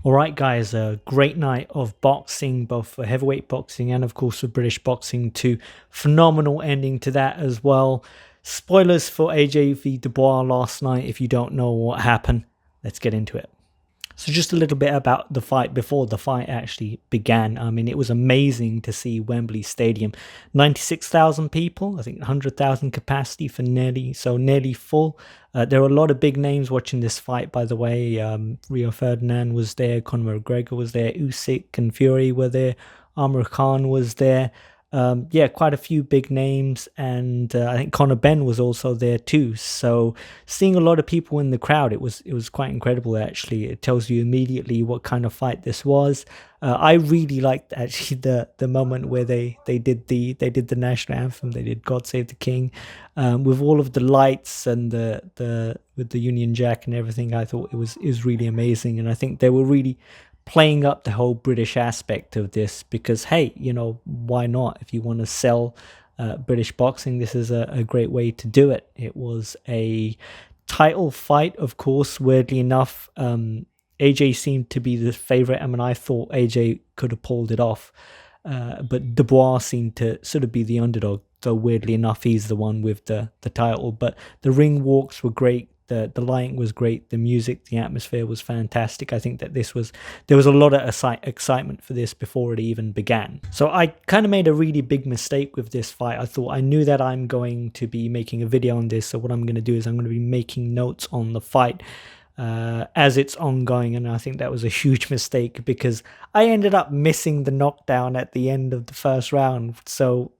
All right, guys, a great night of boxing, both for heavyweight boxing and, of course, for British boxing too. Phenomenal ending to that as well. Spoilers for AJ v Dubois last night. If you don't know what happened, let's get into it. So just a little bit about the fight before the fight actually began. I mean, it was amazing to see Wembley Stadium, 96,000 people, I think 100,000 capacity for nearly full. There were a lot of big names watching this fight, by the way. Rio Ferdinand was there, Conor McGregor was there, Usyk and Fury were there, Amir Khan was there. Yeah, quite a few big names, and I think Conor Ben was also there too. So seeing a lot of people in the crowd, it was quite incredible. Actually, it tells you immediately what kind of fight this was. I really liked actually the moment where they did the national anthem. They did "God Save the King," with all of the lights and the with the Union Jack and everything. I thought it was really amazing, and I think they were really playing up the whole British aspect of this because, hey, why not? If you want to sell British boxing, this is a great way to do it. It was a title fight, of course, weirdly enough. AJ seemed to be the favorite. I mean, I thought AJ could have pulled it off, but Dubois seemed to sort of be the underdog. So weirdly enough, he's the one with the title. But the ring walks were great. The lighting was great. The music, the atmosphere was fantastic. I think that there was a lot of excitement for this before it even began. So I kind of made a really big mistake with this fight. I knew that I'm going to be making a video on this. So what I'm going to do is I'm going to be making notes on the fight as it's ongoing, and I think that was a huge mistake because I ended up missing the knockdown at the end of the first round. So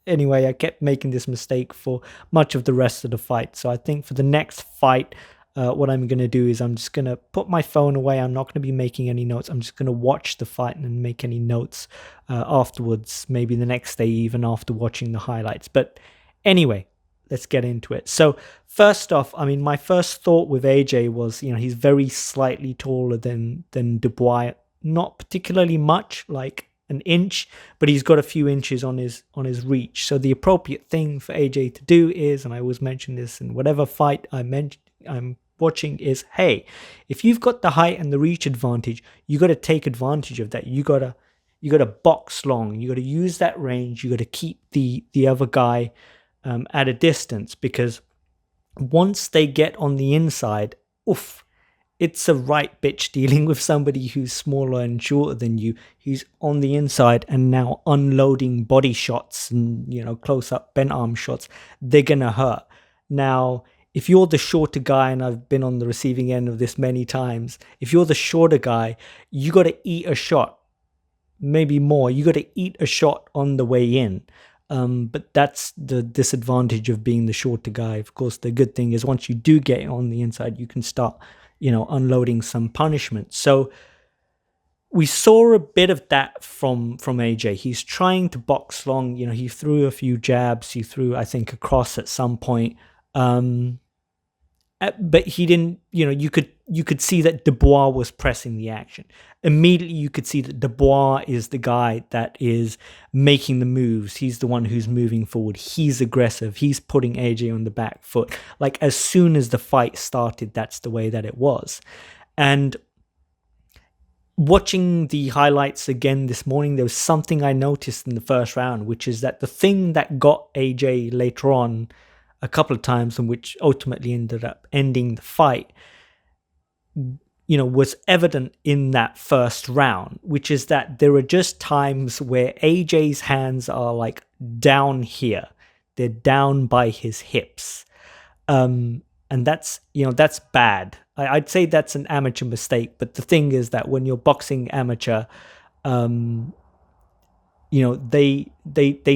anyway, I kept making this mistake for much of the rest of the fight. So I think for the next fight, what I'm going to do is I'm just going to put my phone away. I'm not going to be making any notes. I'm just going to watch the fight and make any notes afterwards, maybe the next day, even after watching the highlights. But anyway, let's get into it. So first off, I mean, my first thought with AJ was, he's very slightly taller than Dubois, not particularly much, like an inch, but he's got a few inches on his reach. So the appropriate thing for AJ to do is, and I always mention this in whatever fight I'm watching, is, hey, if you've got the height and the reach advantage, you got to take advantage of that. You got to box long. You got to use that range. You got to keep the other guy at a distance, because once they get on the inside, oof, it's a right bitch dealing with somebody who's smaller and shorter than you, who's on the inside and now unloading body shots and, close up bent arm shots. They're going to hurt. Now, if you're the shorter guy, and I've been on the receiving end of this many times, if you're the shorter guy, you got to eat a shot, maybe more. You got to eat a shot on the way in. But that's the disadvantage of being the shorter guy. Of course, the good thing is once you do get on the inside, you can start, unloading some punishment. So we saw a bit of that from AJ. He's trying to box long. He threw a few jabs. He threw, I think, a cross at some point. But he didn't. You could see that Dubois was pressing the action. Immediately, you could see that Dubois is the guy that is making the moves. He's the one who's moving forward. He's aggressive. He's putting AJ on the back foot. Like, as soon as the fight started, that's the way that it was. And watching the highlights again this morning, there was something I noticed in the first round, which is that the thing that got AJ later on a couple of times, and which ultimately ended up ending the fight, was evident in that first round, which is that there are just times where AJ's hands are like down here. They're down by his hips. And that's bad. I'd say that's an amateur mistake. But the thing is that when you're boxing amateur, they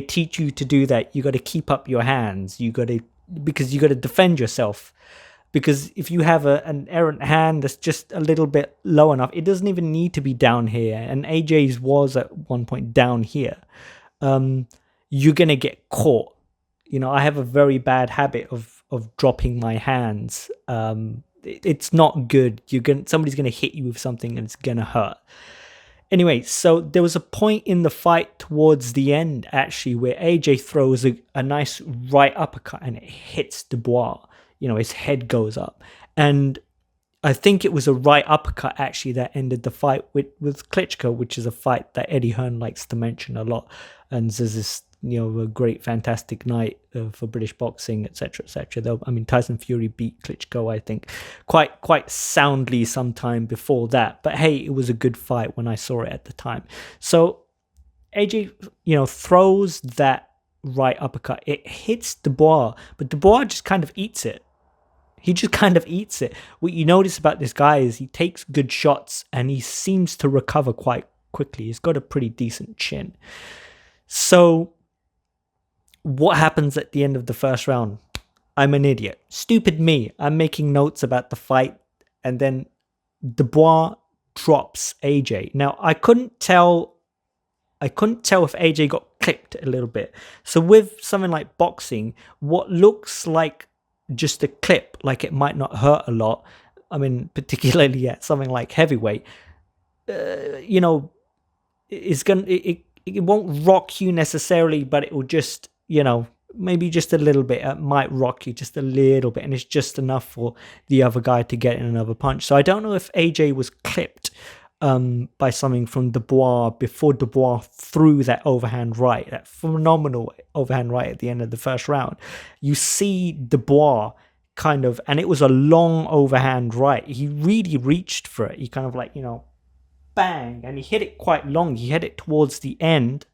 teach you to do that. You got to keep up your hands. Because you got to defend yourself. Because if you have an errant hand that's just a little bit low enough, it doesn't even need to be down here. And AJ's was at one point down here. You're gonna get caught. I have a very bad habit of dropping my hands. It's not good. Somebody's gonna hit you with something and it's gonna hurt. Anyway, so there was a point in the fight towards the end, actually, where AJ throws a nice right uppercut and it hits Dubois. His head goes up. And I think it was a right uppercut actually that ended the fight with Klitschko, which is a fight that Eddie Hearn likes to mention a lot, and there's this a great fantastic night for British boxing, etc., etc. Though I mean Tyson Fury beat Klitschko, I think, quite soundly sometime before that. But hey, it was a good fight when I saw it at the time. So AJ, throws that right uppercut. It hits Dubois, but Dubois just kind of eats it. He just kind of eats it. What you notice about this guy is he takes good shots and he seems to recover quite quickly. He's got a pretty decent chin. So what happens at the end of the first round? I'm an idiot. Stupid me. I'm making notes about the fight, and then Dubois drops AJ. Now, I couldn't tell if AJ got clipped a little bit. So with something like boxing, what looks like just a clip, like it might not hurt a lot, I mean, particularly at something like heavyweight, it's gonna it won't rock you necessarily, but it will just, maybe just a little bit. It might rock you just a little bit, and it's just enough for the other guy to get in another punch. So I don't know if AJ was clipped by something from Dubois before Dubois threw that overhand right, that phenomenal overhand right at the end of the first round. You see Dubois kind of, and it was a long overhand right. He really reached for it. He kind of like, bang, and he hit it quite long. He hit it towards the end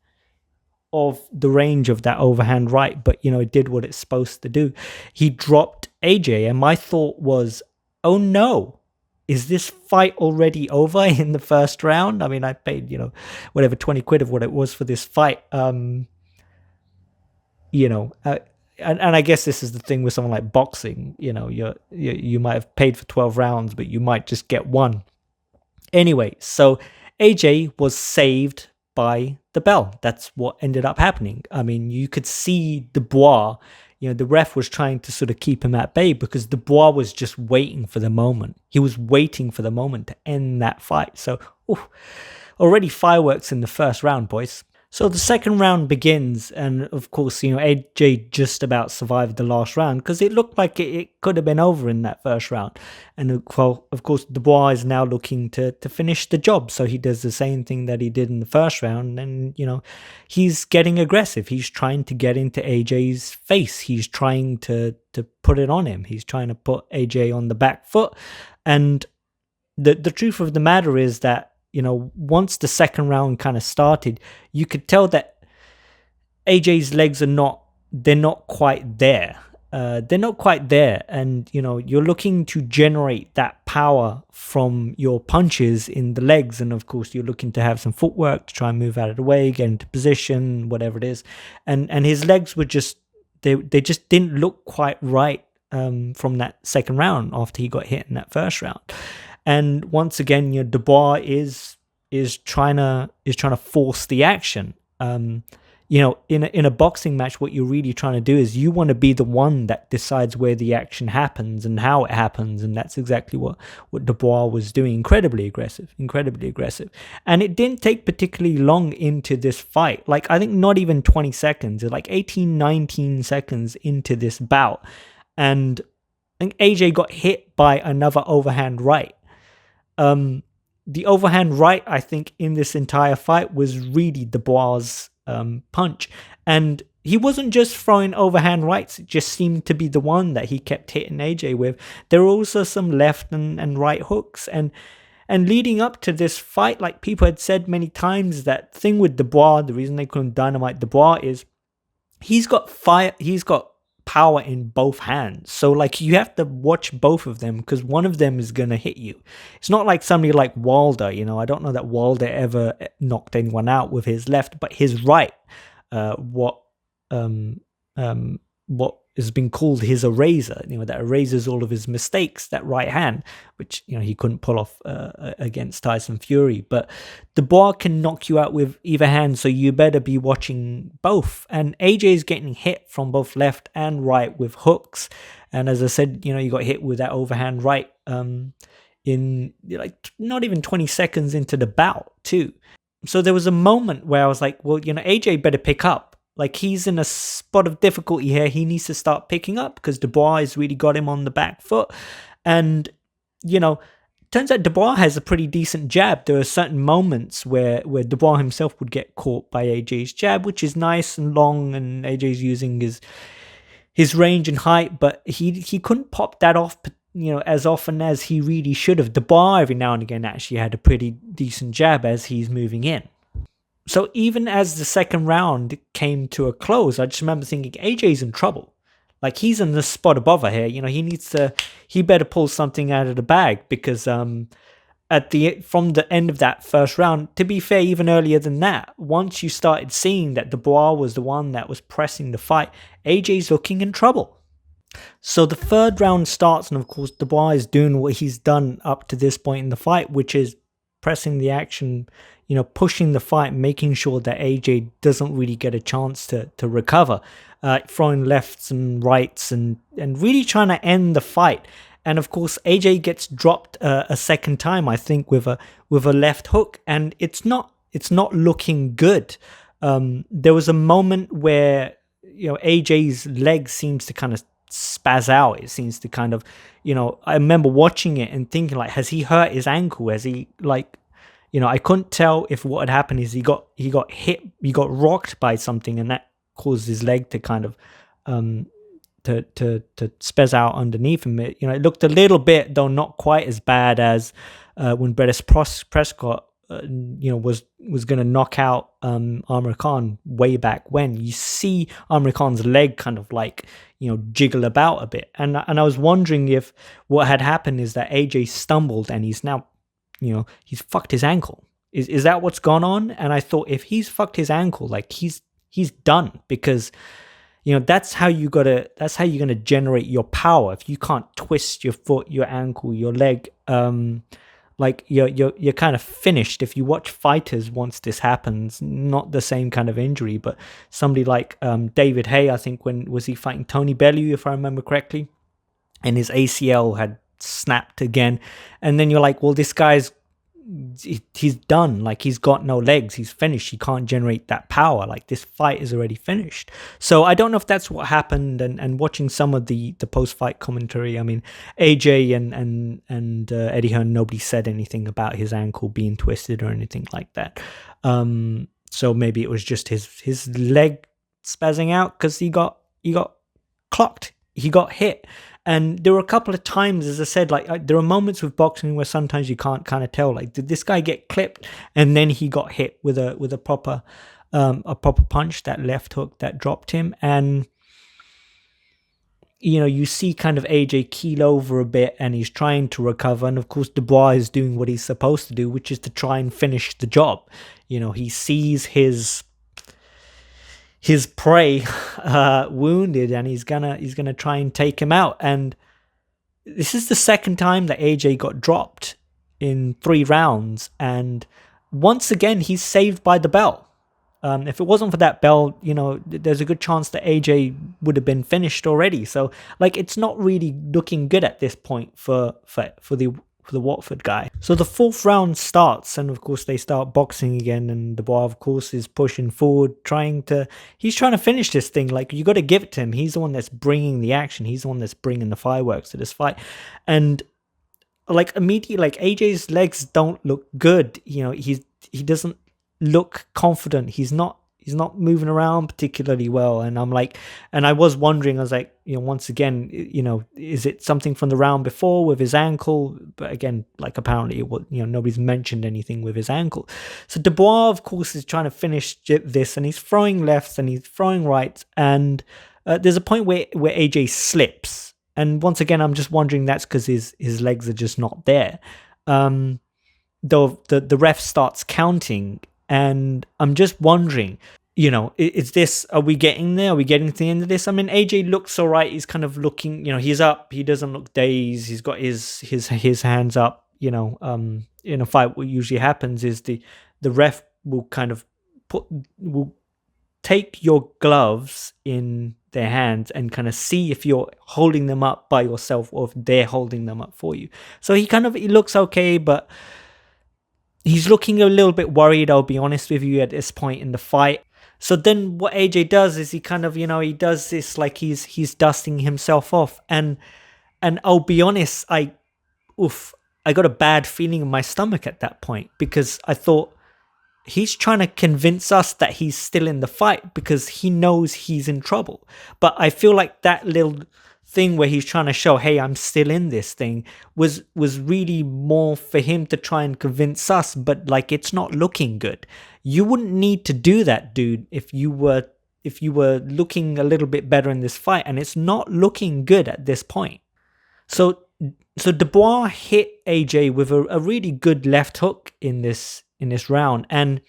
of the range of that overhand right, but it did what it's supposed to do. He dropped AJ, and my thought was, oh no, is this fight already over in the first round? I mean, I paid, whatever, 20 quid of what it was for this fight. And I guess this is the thing with something like boxing. You might have paid for 12 rounds, but you might just get one. Anyway, so AJ was saved by the bell. That's what ended up happening. I mean, you could see Dubois, the ref was trying to sort of keep him at bay because Dubois was just waiting for the moment. He was waiting for the moment to end that fight. So, already fireworks in the first round, boys. So the second round begins, and of course, AJ just about survived the last round because it looked like it could have been over in that first round. And of course, Dubois is now looking to finish the job. So he does the same thing that he did in the first round, and he's getting aggressive. He's trying to get into AJ's face. He's trying to put it on him. He's trying to put AJ on the back foot. And the truth of the matter is that, once the second round kind of started, you could tell that AJ's legs they're not quite there. They're not quite there. And, you're looking to generate that power from your punches in the legs. And of course, you're looking to have some footwork to try and move out of the way, get into position, whatever it is. And his legs were they just didn't look quite right from that second round after he got hit in that first round. And once again, Dubois is trying to force the action. In a boxing match, what you're really trying to do is you want to be the one that decides where the action happens and how it happens, and that's exactly what Dubois was doing. Incredibly aggressive. And it didn't take particularly long into this fight. Like, I think not even 20 seconds, like 18, 19 seconds into this bout, and I think AJ got hit by another overhand right. The overhand right, I think, in this entire fight was really Dubois' punch. And he wasn't just throwing overhand rights, it just seemed to be the one that he kept hitting AJ with. There were also some left and right hooks. And leading up to this fight, like people had said many times, that thing with Dubois, the reason they couldn't dynamite Dubois is he's got power in both hands. So like you have to watch both of them because one of them is going to hit you. It's not like somebody like Wilder, I don't know that Wilder ever knocked anyone out with his left, but his right, what has been called his eraser, that erases all of his mistakes, that right hand, which, he couldn't pull off against Tyson Fury. But Dubois can knock you out with either hand, so you better be watching both. And AJ is getting hit from both left and right with hooks. And as I said, you got hit with that overhand right in like not even 20 seconds into the bout too. So there was a moment where I was like, well, AJ better pick up. Like, he's in a spot of difficulty here. He needs to start picking up because Dubois has really got him on the back foot. And you know, turns out Dubois has a pretty decent jab. There are certain moments where Dubois himself would get caught by AJ's jab, which is nice and long, and AJ's using his range and height, but he couldn't pop that off, as often as he really should have. Dubois every now and again actually had a pretty decent jab as he's moving in. So even as the second round came to a close, I just remember thinking AJ's in trouble. Like, he's in the spot above her here. He better pull something out of the bag, because from the end of that first round, to be fair, even earlier than that, once you started seeing that Dubois was the one that was pressing the fight, AJ's looking in trouble. So the third round starts, and of course Dubois is doing what he's done up to this point in the fight, which is pressing the action, pushing the fight, making sure that AJ doesn't really get a chance to recover, throwing lefts and rights and really trying to end the fight. And of course AJ gets dropped a second time, I think, with a left hook, and it's not looking good. There was a moment where AJ's leg seems to kind of spaz out. It seems to kind of, I remember watching it and thinking, like, has he hurt his ankle? Has he, like, I couldn't tell if what had happened is he got hit, he got rocked by something, and that caused his leg to kind of to spaz out underneath him. It looked a little bit, though not quite as bad as when British Prescott was going to knock out Amir Khan way back when. You see Amir Khan's leg kind of like jiggle about a bit, and I was wondering if what had happened is that AJ stumbled and he's now he's fucked his ankle. Is that what's gone on? And I thought, if he's fucked his ankle, like, he's done, because that's how you're gonna generate your power. If you can't twist your foot, your ankle, your leg, like, you're kind of finished. If you watch fighters, once this happens, not the same kind of injury, but somebody like David Haye, I think, when was he fighting Tony Bellew, if I remember correctly, and his ACL had snapped again, and then you're like, well, this guy's he's done. Like, he's got no legs, he's finished, he can't generate that power. Like, this fight is already finished. So I don't know if that's what happened. And watching some of the post-fight commentary, I mean, AJ and Eddie Hearn, nobody said anything about his ankle being twisted or anything like that. So maybe it was just his leg spazzing out, because he got clocked, he got hit. And there were a couple of times, as I said, like, there are moments with boxing where sometimes you can't kind of tell, like, did this guy get clipped and then he got hit with a proper punch, that left hook that dropped him. And you see kind of AJ keel over a bit, and he's trying to recover, and of course Dubois is doing what he's supposed to do, which is to try and finish the job. He sees his prey wounded, and he's gonna try and take him out. And this is the second time that AJ got dropped in 3 rounds, and once again he's saved by the bell. If it wasn't for that bell, there's a good chance that AJ would have been finished already. So, like, it's not really looking good at this point for the Watford guy. So the 4th round starts, and of course they start boxing again, and Dubois, of course, is pushing forward, he's trying to finish this thing. Like, you got to give it to him. He's the one that's bringing the action. He's the one that's bringing the fireworks to this fight. And, like, immediately, like, AJ's legs don't look good. He doesn't look confident. He's not moving around particularly well. And I'm like, and I was wondering, I was like, once again, is it something from the round before with his ankle? But again, like, apparently nobody's mentioned anything with his ankle. So Dubois, of course, is trying to finish this, and he's throwing lefts and he's throwing rights, and there's a point where AJ slips, and once again, I'm just wondering, that's because his legs are just not there. Though the ref starts counting, and I'm just wondering, is this, are we getting there? Are we getting to the end of this? I mean, AJ looks all right. He's kind of looking, he's up. He doesn't look dazed. He's got his hands up. In a fight, what usually happens is the ref will kind of will take your gloves in their hands and kind of see if you're holding them up by yourself or if they're holding them up for you. So he looks okay, but he's looking a little bit worried, I'll be honest with you, at this point in the fight. So then what AJ does is he kind of, he does this, like, he's dusting himself off. And I'll be honest, I oof, I got a bad feeling in my stomach at that point, because I thought he's trying to convince us that he's still in the fight because he knows he's in trouble. But I feel like that little thing where he's trying to show, hey, I'm still in this thing, was really more for him to try and convince us, but like, it's not looking good. You wouldn't need to do that, dude, if you were looking a little bit better in this fight, and it's not looking good at this point. So Dubois hit AJ with a really good left hook in this round. And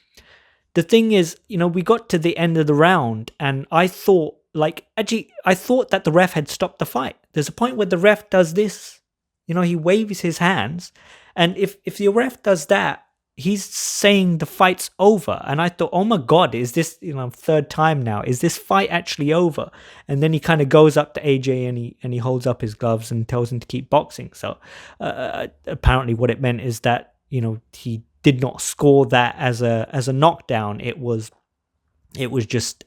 the thing is, we got to the end of the round, and I thought that the ref had stopped the fight. There's a point where the ref does this, he waves his hands, and if the ref does that, he's saying the fight's over. And I thought, oh my God, is this, third time now, is this fight actually over? And then he kind of goes up to AJ and he holds up his gloves and tells him to keep boxing. So apparently what it meant is that, he did not score that as a knockdown. It was just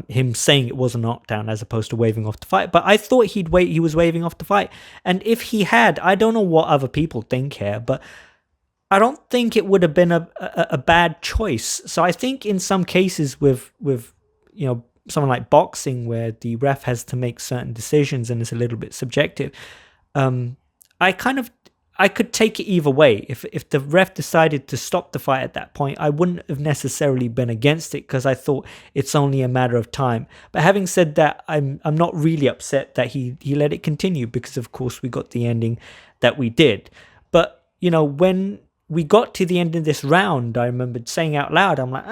him saying it was a knockdown as opposed to waving off the fight. But I thought he was waving off the fight. And if he had, I don't know what other people think here, but I don't think it would have been a bad choice. So I think in some cases with someone like boxing, where the ref has to make certain decisions and it's a little bit subjective, I could take it either way. If the ref decided to stop the fight at that point, I wouldn't have necessarily been against it, because I thought it's only a matter of time. But having said that, I'm not really upset that he let it continue, because of course we got the ending that we did. But when we got to the end of this round, I remembered saying out loud, I'm like,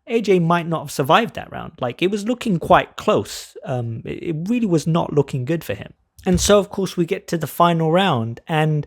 AJ might not have survived that round. Like, it was looking quite close. It really was not looking good for him. And so, of course, we get to the final round. And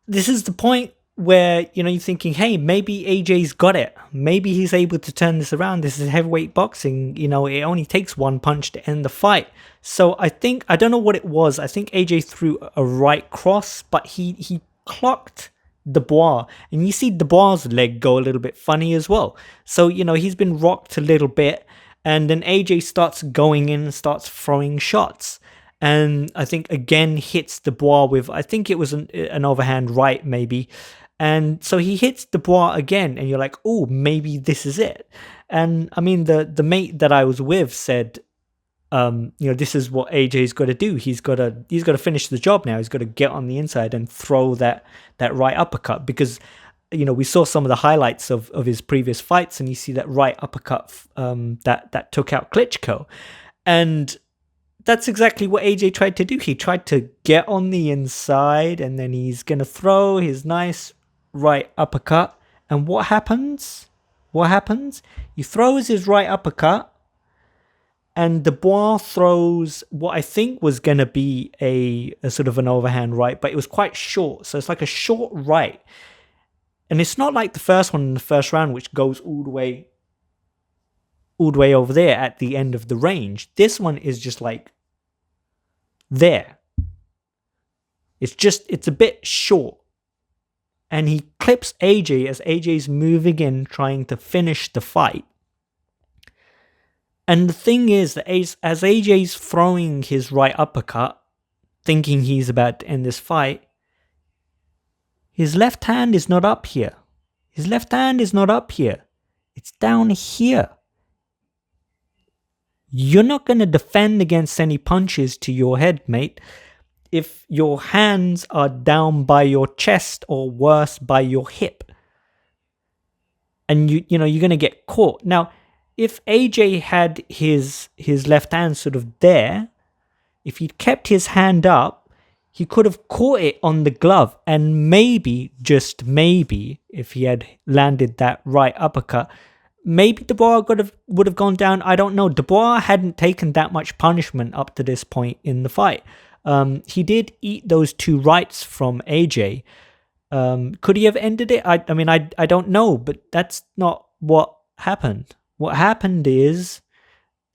this is the point where, you're thinking, hey, maybe AJ's got it. Maybe he's able to turn this around. This is heavyweight boxing. It only takes one punch to end the fight. So I don't know what it was. I think AJ threw a right cross, but he clocked Dubois, and you see Dubois' leg go a little bit funny as well. So he's been rocked a little bit, and then AJ starts going in and starts throwing shots, and I think again hits Dubois with, I think it was an overhand right maybe, and so he hits Dubois again, and you're like, oh, maybe this is it. And I mean, the mate that I was with said, this is what AJ's got to do. He's got to finish the job now. He's got to get on the inside and throw that right uppercut, because we saw some of the highlights of his previous fights, and you see that right uppercut that took out Klitschko, and that's exactly what AJ tried to do. He tried to get on the inside, and then he's gonna throw his nice right uppercut. And what happens? He throws his right uppercut, and Dubois throws what I think was going to be a sort of an overhand right, but it was quite short. So it's like a short right. And it's not like the first one in the first round, which goes all the way over there at the end of the range. This one is just like there. It's a bit short. And he clips AJ as AJ's moving in, trying to finish the fight. And the thing is that as AJ's throwing his right uppercut, thinking he's about to end this fight, his left hand is not up here. It's down here. You're not going to defend against any punches to your head, mate, if your hands are down by your chest, or worse, by your hip. And you're going to get caught. Now, if AJ had his left hand sort of there, if he'd kept his hand up, he could have caught it on the glove, and maybe, just maybe, if he had landed that right uppercut, maybe Dubois would have gone down. I don't know. Dubois hadn't taken that much punishment up to this point in the fight. He did eat those two rights from AJ. Could he have ended it? I mean, I don't know, but that's not what happened. What happened is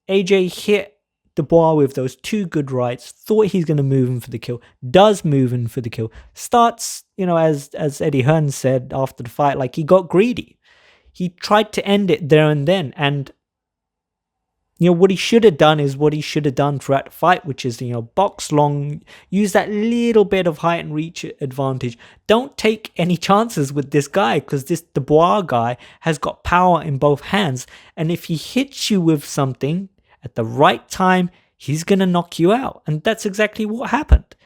AJ hit Dubois with those two good rights, thought he's going to move in for the kill, does move in for the kill, starts, as Eddie Hearn said after the fight, like, he got greedy. He tried to end it there and then, and What he should have done is what he should have done throughout the fight, which is, box long, use that little bit of height and reach advantage. Don't take any chances with this guy, because this Dubois guy has got power in both hands. And if he hits you with something at the right time, he's going to knock you out. And that's exactly what happened.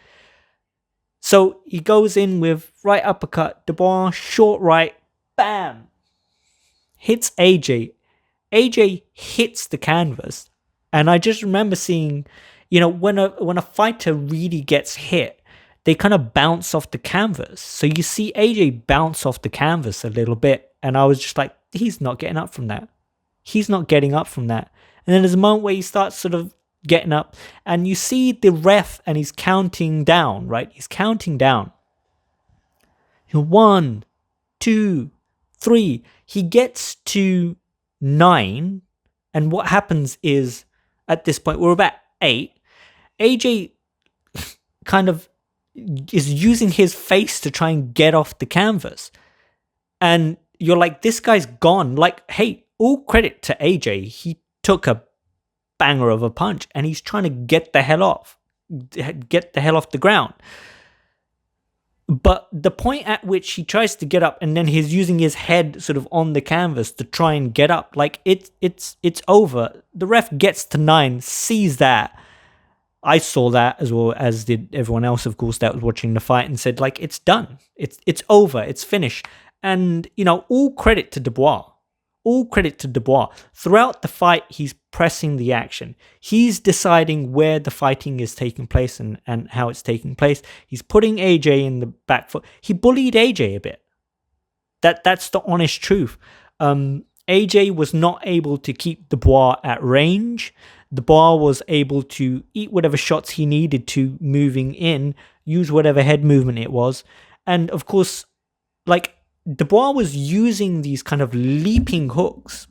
So he goes in with right uppercut, Dubois, short right, bam, hits AJ. AJ hits the canvas, and I just remember seeing, when a fighter really gets hit, they kind of bounce off the canvas. So you see AJ bounce off the canvas a little bit, and I was just like, he's not getting up from that. He's not getting up from that. And then there's a moment where he starts sort of getting up, and you see the ref, and he's counting down, right? He's counting down. 1, 2, 3. He gets to 9, and what happens is, at this point, we're about 8. AJ kind of is using his face to try and get off the canvas, and you're like, this guy's gone. Like, hey, all credit to AJ. He took a banger of a punch, and he's trying to get the hell off the ground. But the point at which he tries to get up, and then he's using his head sort of on the canvas to try and get up, like it's over. The ref gets to 9, sees that. I saw that, as well as did everyone else, of course, that was watching the fight, and said, like, it's done. It's over. It's finished. And, all credit to Dubois. All credit to Dubois. Throughout the fight, he's pressing the action. He's deciding where the fighting is taking place and how it's taking place. He's putting AJ in the back foot. He bullied AJ a bit. That's the honest truth. AJ was not able to keep Dubois at range. Dubois was able to eat whatever shots he needed to moving in, use whatever head movement it was. And of course, like, Dubois was using these kind of leaping hooks,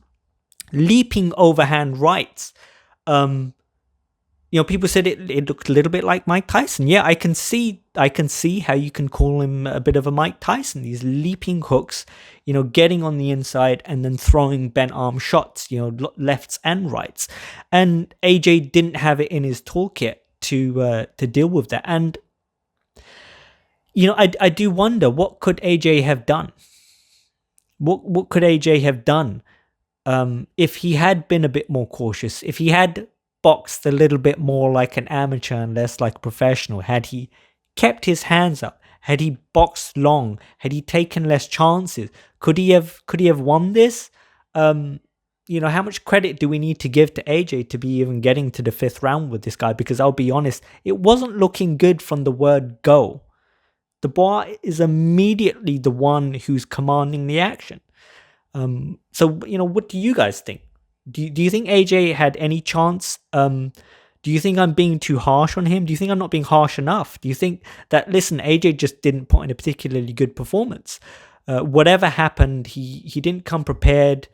leaping overhand rights. People said it looked a little bit like Mike Tyson. Yeah, I can see how you can call him a bit of a Mike Tyson. These leaping hooks, getting on the inside and then throwing bent arm shots, lefts and rights. And AJ didn't have it in his toolkit to deal with that. And I do wonder, what could AJ have done? What could AJ have done if he had been a bit more cautious? If he had boxed a little bit more like an amateur and less like a professional? Had he kept his hands up? Had he boxed long? Had he taken less chances? Could he have won this? How much credit do we need to give to AJ to be even getting to the 5th round with this guy? Because I'll be honest, it wasn't looking good from the word go. Dubois is immediately the one who's commanding the action. So, what do you guys think? Do you think AJ had any chance? Do you think I'm being too harsh on him? Do you think I'm not being harsh enough? Do you think that, listen, AJ just didn't put in a particularly good performance? Whatever happened, he didn't come prepared.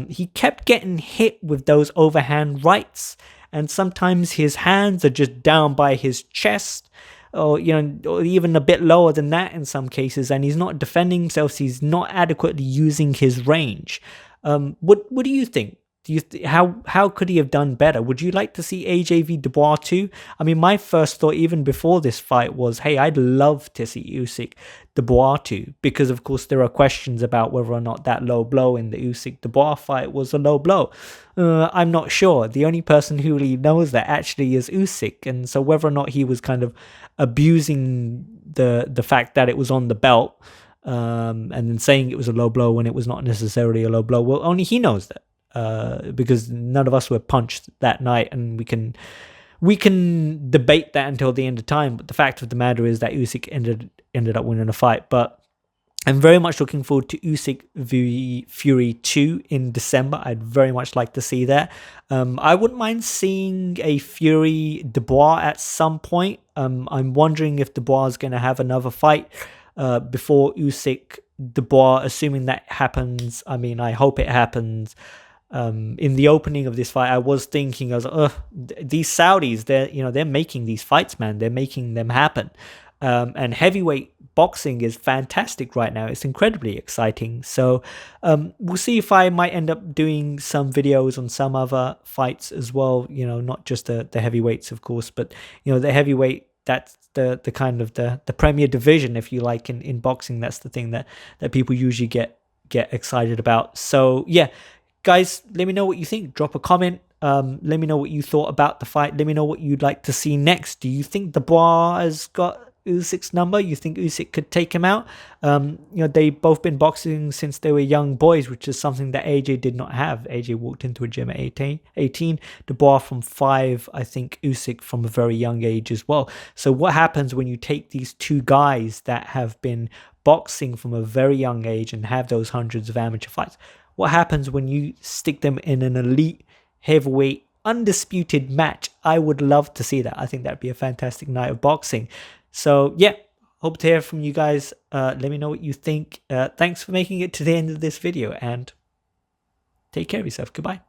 He kept getting hit with those overhand rights, and sometimes his hands are just down by his chest, or even a bit lower than that in some cases, and he's not defending himself. So he's not adequately using his range. What do you think? How could he have done better? Would you like to see AJ v Dubois too? I mean, my first thought even before this fight was, hey, I'd love to see Usyk Dubois too, because of course there are questions about whether or not that low blow in the Usyk Dubois fight was a low blow. I'm not sure. The only person who really knows that actually is Usyk, and so whether or not he was kind of abusing the fact that it was on the belt, and then saying it was a low blow when it was not necessarily a low blow, well, only he knows that. Because none of us were punched that night, and we can debate that until the end of time. But the fact of the matter is that Usyk ended up winning the fight. But I'm very much looking forward to Usyk v Fury 2 in December. I'd very much like to see that. I wouldn't mind seeing a Fury Dubois at some point. I'm wondering if Dubois is going to have another fight before Usyk Dubois, assuming that happens. I mean, I hope it happens. In the opening of this fight, I was thinking, these Saudis, they're making these fights, man. They're making them happen. and heavyweight boxing is fantastic right now. It's incredibly exciting. So we'll see if I might end up doing some videos on some other fights as well. You know, not just the heavyweights, of course, but you know, the heavyweight, that's the kind of the premier division, if you like, in boxing. That's the thing that people usually get excited about. So yeah, guys, let me know what you think. Drop a comment. Let me know what you thought about the fight. Let me know what you'd like to see next. Do you think Dubois has got Usyk's number? You think Usyk could take him out? You know, they've both been boxing since they were young boys, which is something that AJ did not have. AJ walked into a gym at 18, Dubois from 5, I think Usyk from a very young age as well. So what happens when you take these two guys that have been boxing from a very young age and have those hundreds of amateur fights? What happens when you stick them in an elite heavyweight undisputed match? I would love to see that. I think that'd be a fantastic night of boxing. So yeah, hope to hear from you guys. Let me know what you think. Thanks for making it to the end of this video, and take care of yourself. Goodbye.